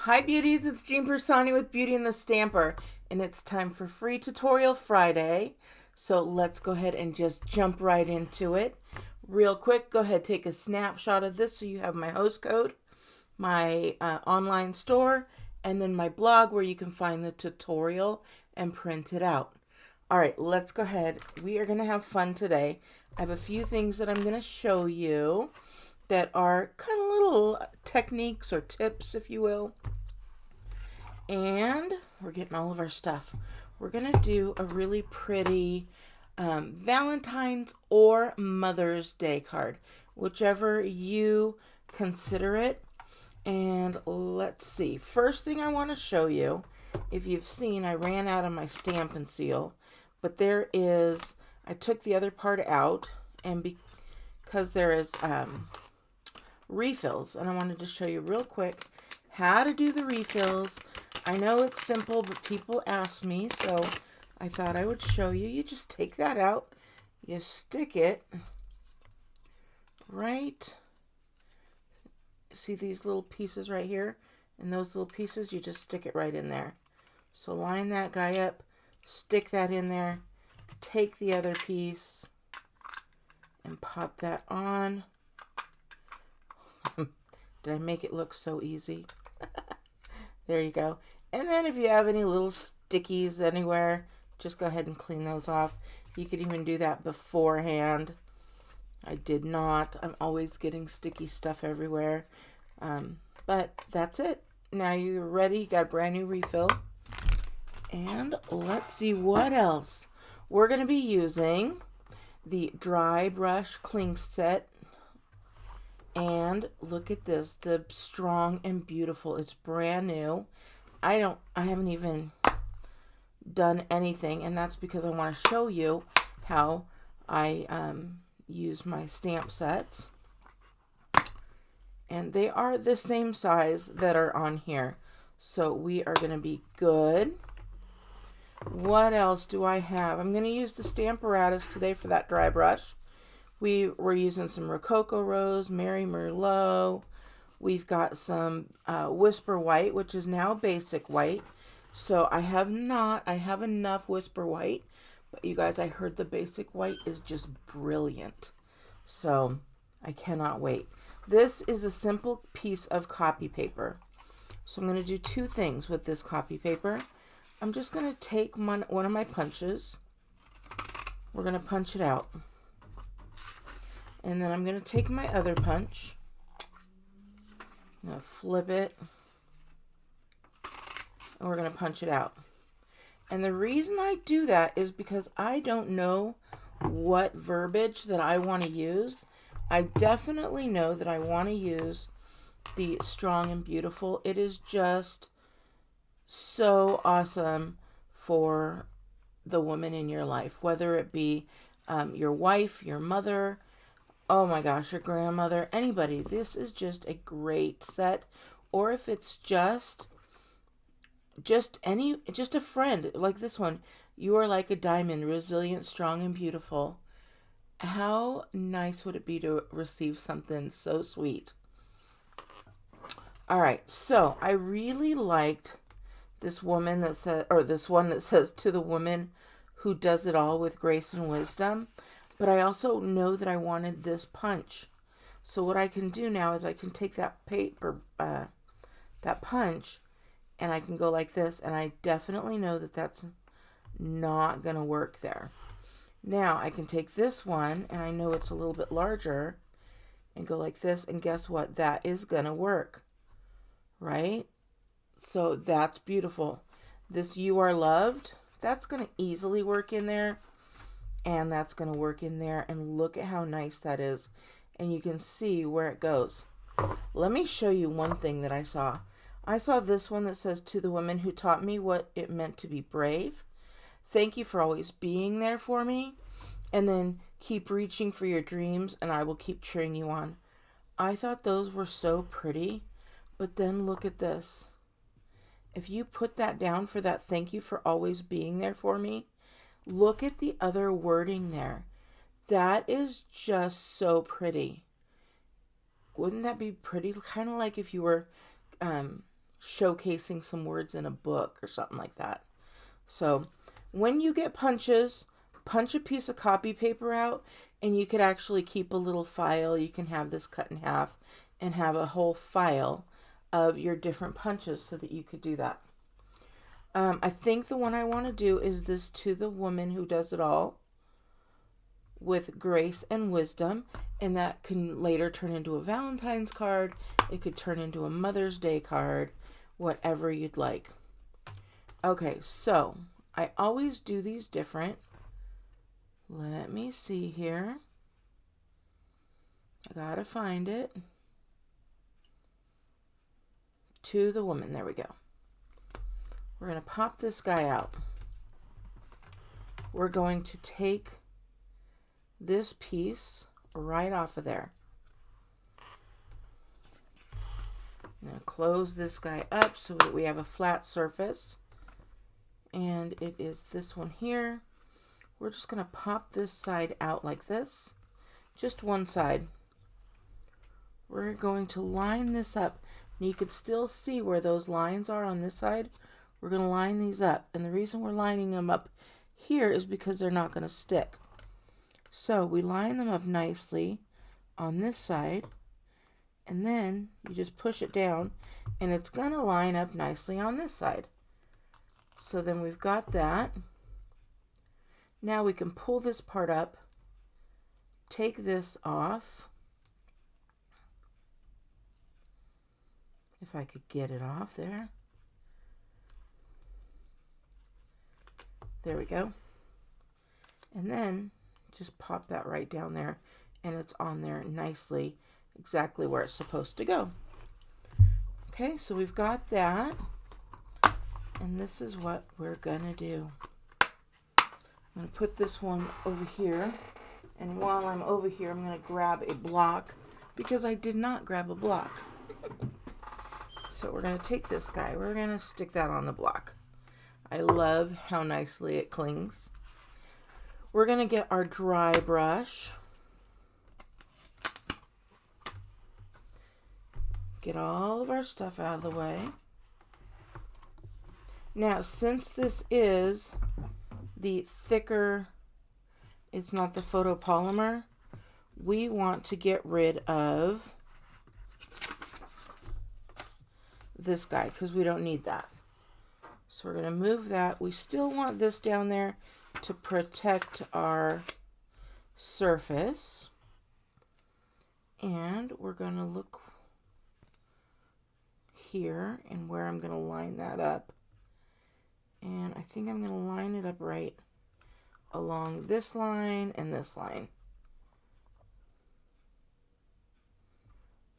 Hi beauties, it's Jean Piersanti with Beauty and the Stamper, and it's time for Free Tutorial Friday. So let's go ahead and just jump right into it. Real quick, go ahead, take a snapshot of this so you have my host code, my online store, and then my blog where you can find the tutorial and print it out. All right, let's go ahead. We are going to have fun today. I have a few things that I'm going to show you that are kind of little techniques or tips, if you will. And we're getting all of our stuff. We're going to do a really pretty Valentine's or Mother's Day card, whichever you consider it. And let's see. First thing I want to show you, if you've seen, I ran out of my Stampin' seal, but there is, I took the other part out, and because there is refills, and I wanted to show you real quick how to do the refills. I know it's simple, but people ask me, so I thought I would show you. You just take that out, you stick it right, see these little pieces right here, and those little pieces, you just stick it right in there. So line that guy up, stick that in there, take the other piece and pop that on. Did I make it look so easy? There you go. And then if you have any little stickies anywhere, just go ahead and clean those off. You could even do that beforehand. I did not. I'm always getting sticky stuff everywhere. But that's it. Now you're ready. You got a brand new refill. And let's see what else. We're going to be using the dry brush cling set. And look at this, the Strong and Beautiful. It's brand new. I haven't even done anything, and that's because I want to show you how I use my stamp sets. And they are the same size that are on here. So we are going to be good. What else do I have? I'm going to use the Stamparatus today for that dry brush. We were using some Rococo Rose, Mary Merlot. We've got some Whisper White, which is now Basic White. So I have enough Whisper White. But you guys, I heard the Basic White is just brilliant. So I cannot wait. This is a simple piece of copy paper. So I'm going to do two things with this copy paper. I'm just going to take one of my punches. We're going to punch it out. And then I'm going to take my other punch. I'm going to flip it. And we're going to punch it out. And the reason I do that is because I don't know what verbiage that I want to use. I definitely know that I want to use the Strong and Beautiful. It is just so awesome for the woman in your life, whether it be your wife, your mother, oh my gosh, your grandmother, anybody. This is just a great set. Or if it's just a friend like this one. You are like a diamond, resilient, strong, and beautiful. How nice would it be to receive something so sweet? All right, so I really liked this woman that said, or this one that says, to the woman who does it all with grace and wisdom. But I also know that I wanted this punch. So what I can do now is I can take that paper, that punch, and I can go like this. And I definitely know that that's not going to work there. Now I can take this one, and I know it's a little bit larger, and go like this. And guess what? That is going to work. Right? So that's beautiful. This You Are Loved, that's going to easily work in there. And that's going to work in there. And look at how nice that is. And you can see where it goes. Let me show you one thing that I saw. I saw this one that says, to the woman who taught me what it meant to be brave. Thank you for always being there for me. And then keep reaching for your dreams and I will keep cheering you on. I thought those were so pretty. But then look at this. If you put that down for that, thank you for always being there for me. Look at the other wording there. That is just so pretty. Wouldn't that be pretty? Kind of like if you were showcasing some words in a book or something like that. So when you get punches, punch a piece of copy paper out, and you could actually keep a little file. You can have this cut in half and have a whole file of your different punches so that you could do that. I think the one I want to do is this To the Woman Who Does It All with Grace and Wisdom, and that can later turn into a Valentine's card. It could turn into a Mother's Day card, whatever you'd like. Okay, so I always do these different. Let me see here. I gotta find it. To the Woman, there we go. We're going to pop this guy out. We're going to take this piece right off of there. I'm going to close this guy up so that we have a flat surface. And it is this one here. We're just going to pop this side out like this. Just one side. We're going to line this up. And you can still see where those lines are on this side. We're going to line these up. And the reason we're lining them up here is because they're not going to stick. So we line them up nicely on this side. And then you just push it down. And it's going to line up nicely on this side. So then we've got that. Now we can pull this part up. Take this off. If I could get it off there. There we go. And then just pop that right down there, and it's on there nicely, exactly where it's supposed to go. Okay, so we've got that, and this is what we're gonna do. I'm gonna put this one over here, and while I'm over here, I'm gonna grab a block, because I did not grab a block. So we're gonna take this guy, we're gonna stick that on the block. I love how nicely it clings. We're going to get our dry brush. Get all of our stuff out of the way. Now, since this is the thicker, it's not the photopolymer, we want to get rid of this guy because we don't need that. So we're going to move that. We still want this down there to protect our surface. And we're going to look here and where I'm going to line that up. And I think I'm going to line it up right along this line and this line.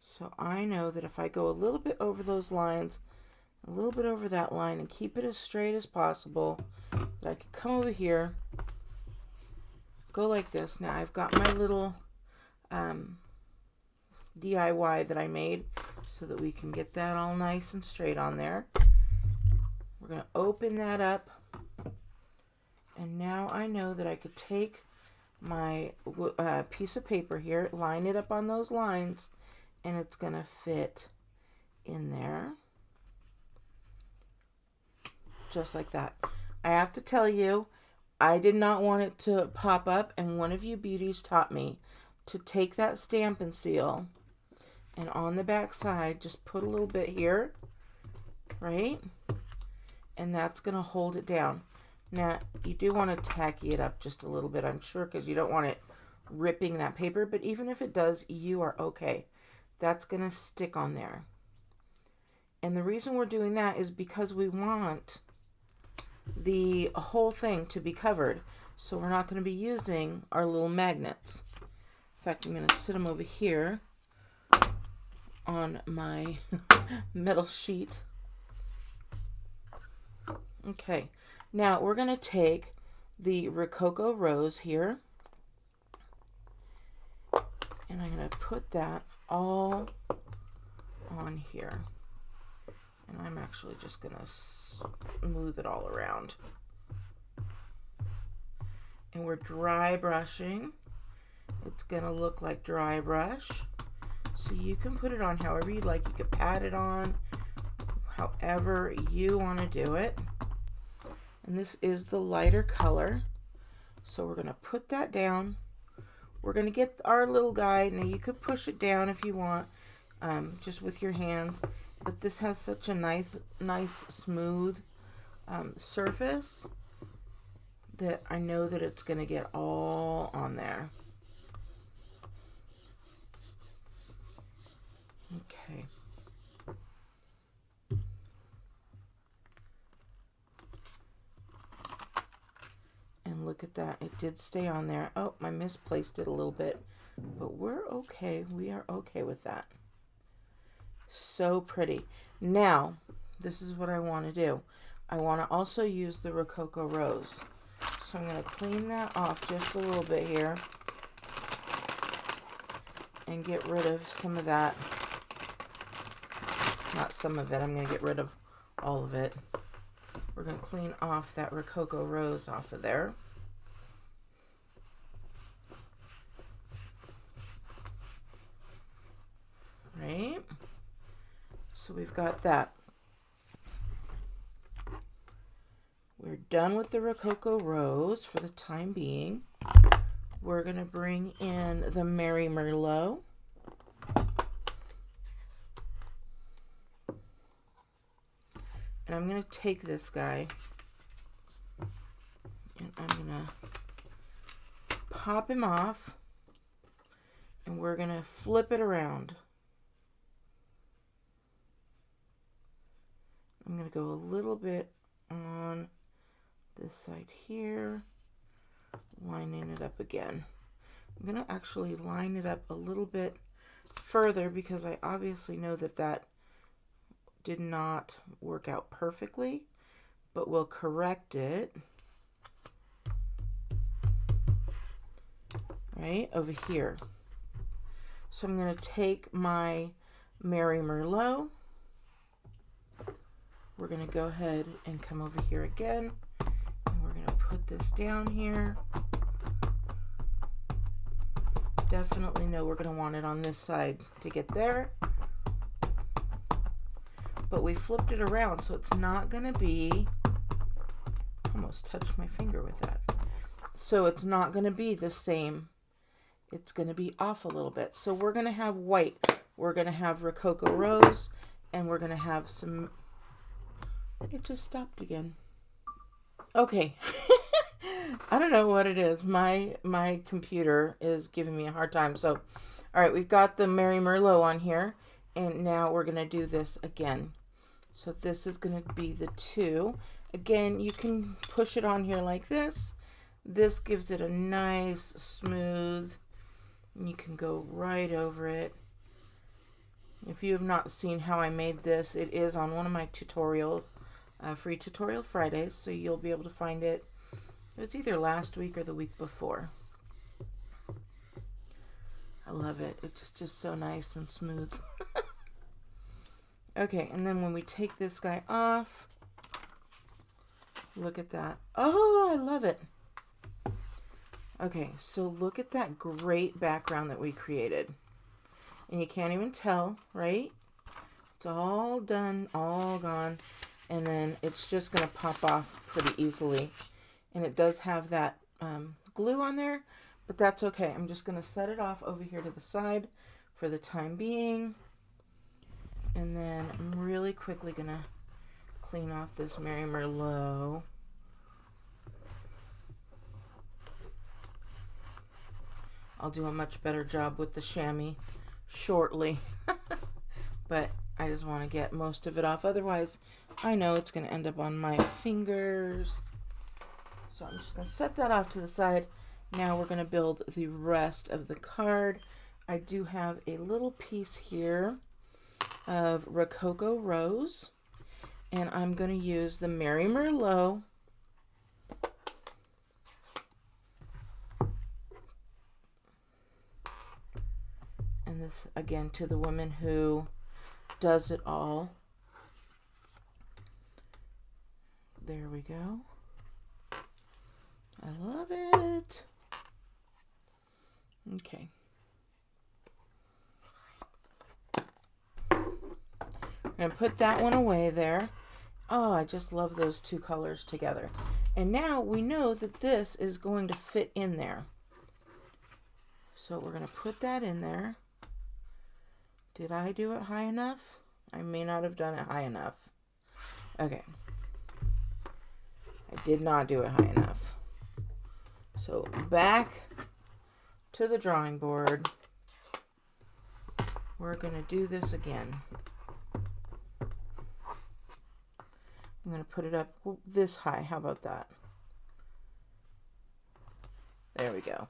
So I know that if I go a little bit over those lines, a little bit over that line, and keep it as straight as possible, that I can come over here, go like this. Now I've got my little DIY that I made so that we can get that all nice and straight on there. We're going to open that up, and now I know that I could take my piece of paper here, line it up on those lines, and it's going to fit in there. Just like that. I have to tell you, I did not want it to pop up, and one of you beauties taught me to take that Stampin' seal and on the back side just put a little bit here, right? And that's going to hold it down. Now, you do want to tacky it up just a little bit, I'm sure, because you don't want it ripping that paper, but even if it does, you are okay. That's going to stick on there. And the reason we're doing that is because we want the whole thing to be covered. So we're not going to be using our little magnets. In fact, I'm going to sit them over here on my metal sheet. Okay, now we're going to take the Rococo Rose here, and I'm going to put that all on here. And I'm actually just going to smooth it all around. And we're dry brushing. It's going to look like dry brush. So you can put it on however you like. You can pat it on however you want to do it. And this is the lighter color. So we're going to put that down. We're going to get our little guy. Now you could push it down if you want, just with your hands. But this has such a nice smooth surface that I know that it's going to get all on there. Okay. And look at that. It did stay on there. Oh, I misplaced it a little bit. But we're okay. We are okay with that. So pretty. Now, this is what I want to do. I want to also use the Rococo Rose. So I'm going to clean that off just a little bit here. And get rid of some of that. Not some of it. I'm going to get rid of all of it. We're going to clean off that Rococo Rose off of there. Right? So we've got that. We're done with the Rococo Rose for the time being. We're going to bring in the Mary Merlot. And I'm going to take this guy and I'm going to pop him off and we're going to flip it around. I'm going to go a little bit on this side here, lining it up again. I'm going to actually line it up a little bit further because I obviously know that that did not work out perfectly, but we'll correct it right over here. So I'm going to take my Mary Merlot. We're going to go ahead and come over here again, and we're going to put this down here. Definitely know we're going to want it on this side to get there. But we flipped it around, so it's not going to be, almost touched my finger with that. So it's not going to be the same. It's going to be off a little bit. So we're going to have white. We're going to have Rococo Rose, and we're going to have some, it just stopped again. Okay. I don't know what it is. My computer is giving me a hard time. So, all right, we've got the Mary Merlot on here, and now we're going to do this again. So this is going to be the 2. Again, you can push it on here like this. This gives it a nice smooth, and you can go right over it. If you have not seen how I made this, it is on one of my tutorial, free tutorial Fridays, so you'll be able to find it. It was either last week or the week before. I love it. It's just so nice and smooth. Okay, and then when we take this guy off, look at that. Oh, I love it. Okay, so look at that great background that we created. And you can't even tell, right? It's all done, all gone. And then it's just going to pop off pretty easily. And it does have that glue on there, but that's okay. I'm just going to set it off over here to the side for the time being. And then I'm really quickly going to clean off this Mary Merlot. I'll do a much better job with the chamois shortly. But I just want to get most of it off. Otherwise, I know it's going to end up on my fingers. So I'm just going to set that off to the side. Now we're going to build the rest of the card. I do have a little piece here of Rococo Rose, and I'm going to use the Mary Merlot. And this again to the woman who does it all. There we go. I love it. Okay. going to put that one away there. Oh, I just love those two colors together. And now we know that this is going to fit in there. So we're going to put that in there. Did I do it high enough? I may not have done it high enough. Okay. I did not do it high enough. So back to the drawing board. We're going to do this again. I'm going to put it up this high. How about that? There we go.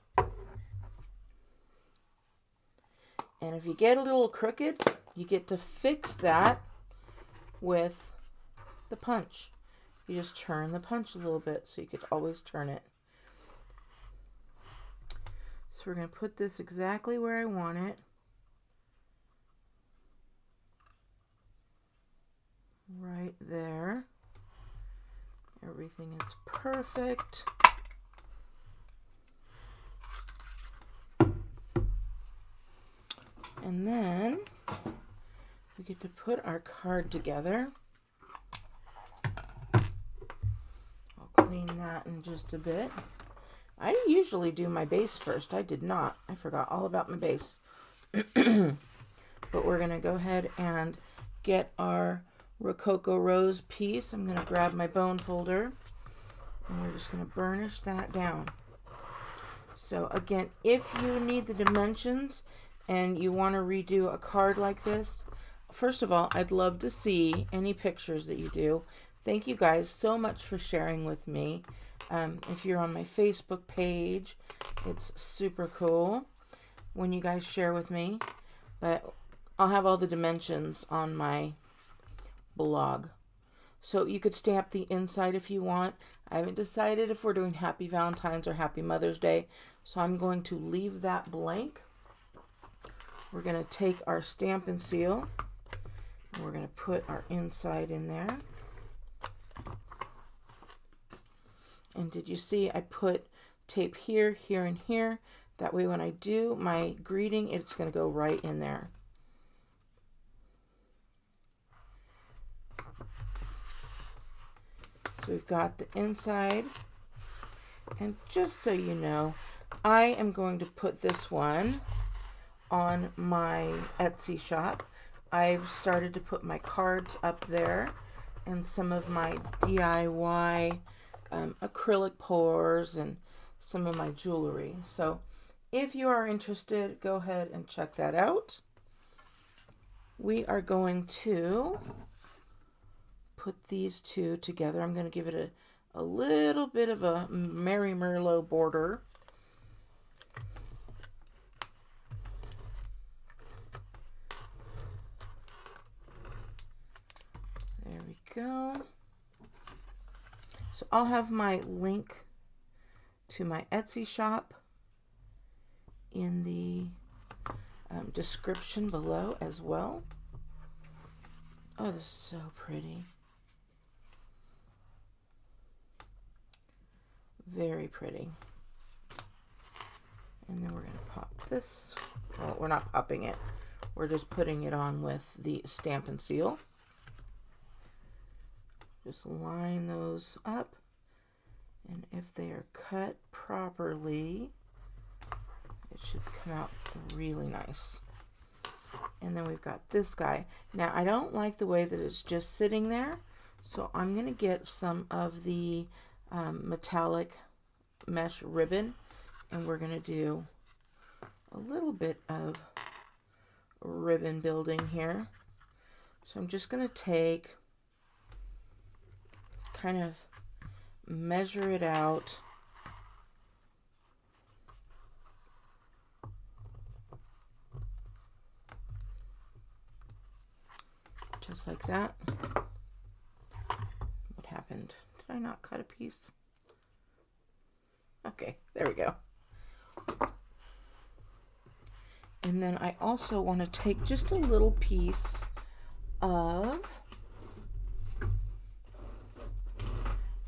And if you get a little crooked, you get to fix that with the punch. You just turn the punch a little bit so you could always turn it. So we're going to put this exactly where I want it. Right there. Everything is perfect. And then we get to put our card together. I'll clean that in just a bit. I usually do my base first. I did not. I forgot all about my base. But we're going to go ahead and get our Rococo Rose piece. I'm going to grab my bone folder and we're just going to burnish that down. So again, if you need the dimensions and you want to redo a card like this, first of all, I'd love to see any pictures that you do. Thank you guys so much for sharing with me. If you're on my Facebook page, it's super cool when you guys share with me. But I'll have all the dimensions on my blog. So you could stamp the inside if you want. I haven't decided if we're doing Happy Valentine's or Happy Mother's Day, so I'm going to leave that blank. We're going to take our Stampin' Seal and we're going to put our inside in there. And did you see I put tape here, here, and here? That way when I do my greeting, it's going to go right in there. So we've got the inside. And just so you know, I am going to put this one on my Etsy shop. I've started to put my cards up there and some of my DIY acrylic pours and some of my jewelry. So if you are interested, go ahead and check that out. We are going to put these two together. I'm going to give it a little bit of a Mary Merlot border. There we go. So I'll have my link to my Etsy shop in the description below as well. Oh, this is so pretty. Very pretty. And then we're going to pop this. Well, we're not popping it. We're just putting it on with the Stampin' Seal. Just line those up. And if they are cut properly, it should come out really nice. And then we've got this guy. Now, I don't like the way that it's just sitting there, so I'm going to get some of the metallic mesh ribbon, and we're going to do a little bit of ribbon building here. So I'm just going to take, kind of measure it out. Just like that. What happened? Did I not cut a piece? Okay, there we go. And then I also want to take just a little piece of,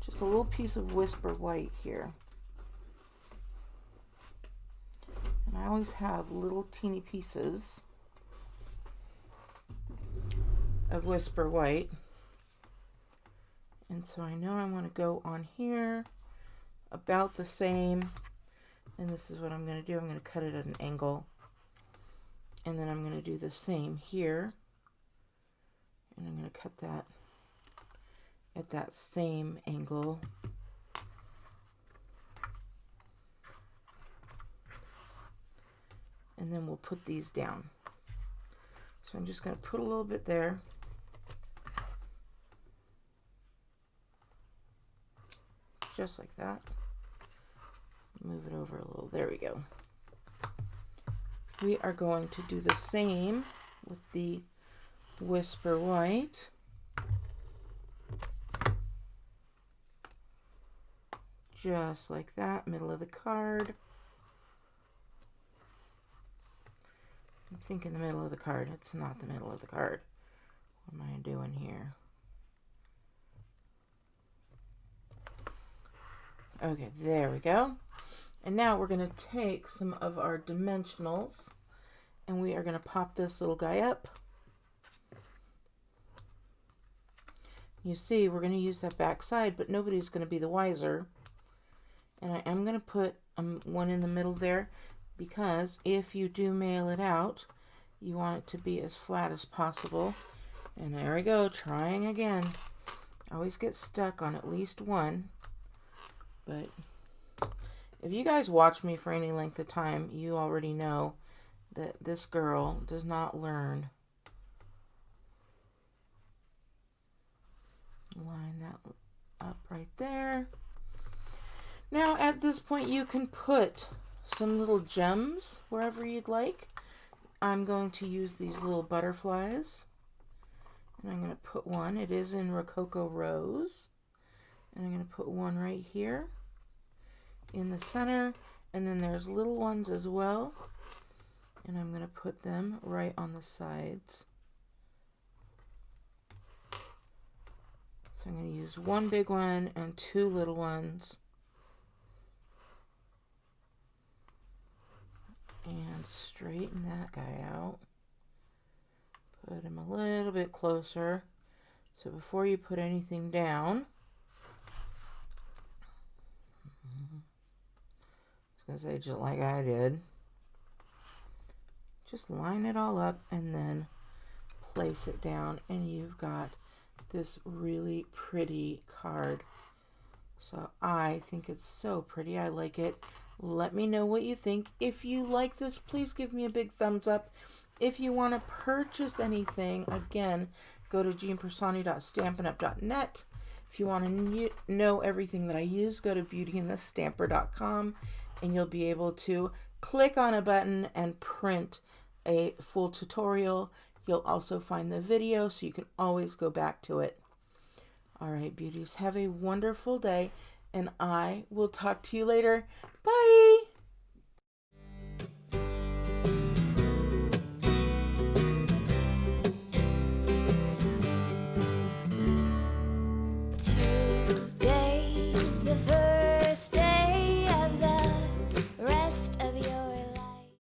just a little piece of Whisper White here. And I always have little teeny pieces of Whisper White. And so I know I want to go on here about the same. And this is what I'm going to do. I'm going to cut it at an angle. And then I'm going to do the same here. And I'm going to cut that at that same angle. And then we'll put these down. So I'm just going to put a little bit there. Just like that. Move it over a little. There we go. We are going to do the same with the Whisper White. Just like that, middle of the card. I'm thinking the middle of the card. It's not the middle of the card. What am I doing here? Okay, there we go. And now we're going to take some of our dimensionals and we are going to pop this little guy up. You see, we're going to use that back side, but nobody's going to be the wiser. And I am going to put one in the middle there because if you do mail it out, you want it to be as flat as possible. And there we go, trying again. I always get stuck on at least one. But if you guys watch me for any length of time, you already know that this girl does not learn. Line that up right there. Now at this point you can put some little gems wherever you'd like. I'm going to use these little butterflies. And I'm going to put one. It is in Rococo Rose. And I'm going to put one right here in the center. And then there's little ones as well. And I'm going to put them right on the sides. So I'm going to use one big one and two little ones. And straighten that guy out. Put him a little bit closer. So before you put anything down, I was going to say just like I did, just line it all up and then place it down and you've got this really pretty card. So I think it's so pretty. I like it. Let me know what you think. If you like this, please give me a big thumbs up. If you want to purchase anything, again, go to jeanpiersanti.stampinup.net. If you want to know everything that I use, go to beautyandthestamper.com and you'll be able to click on a button and print a full tutorial. You'll also find the video so you can always go back to it. All right, beauties, have a wonderful day and I will talk to you later. Bye.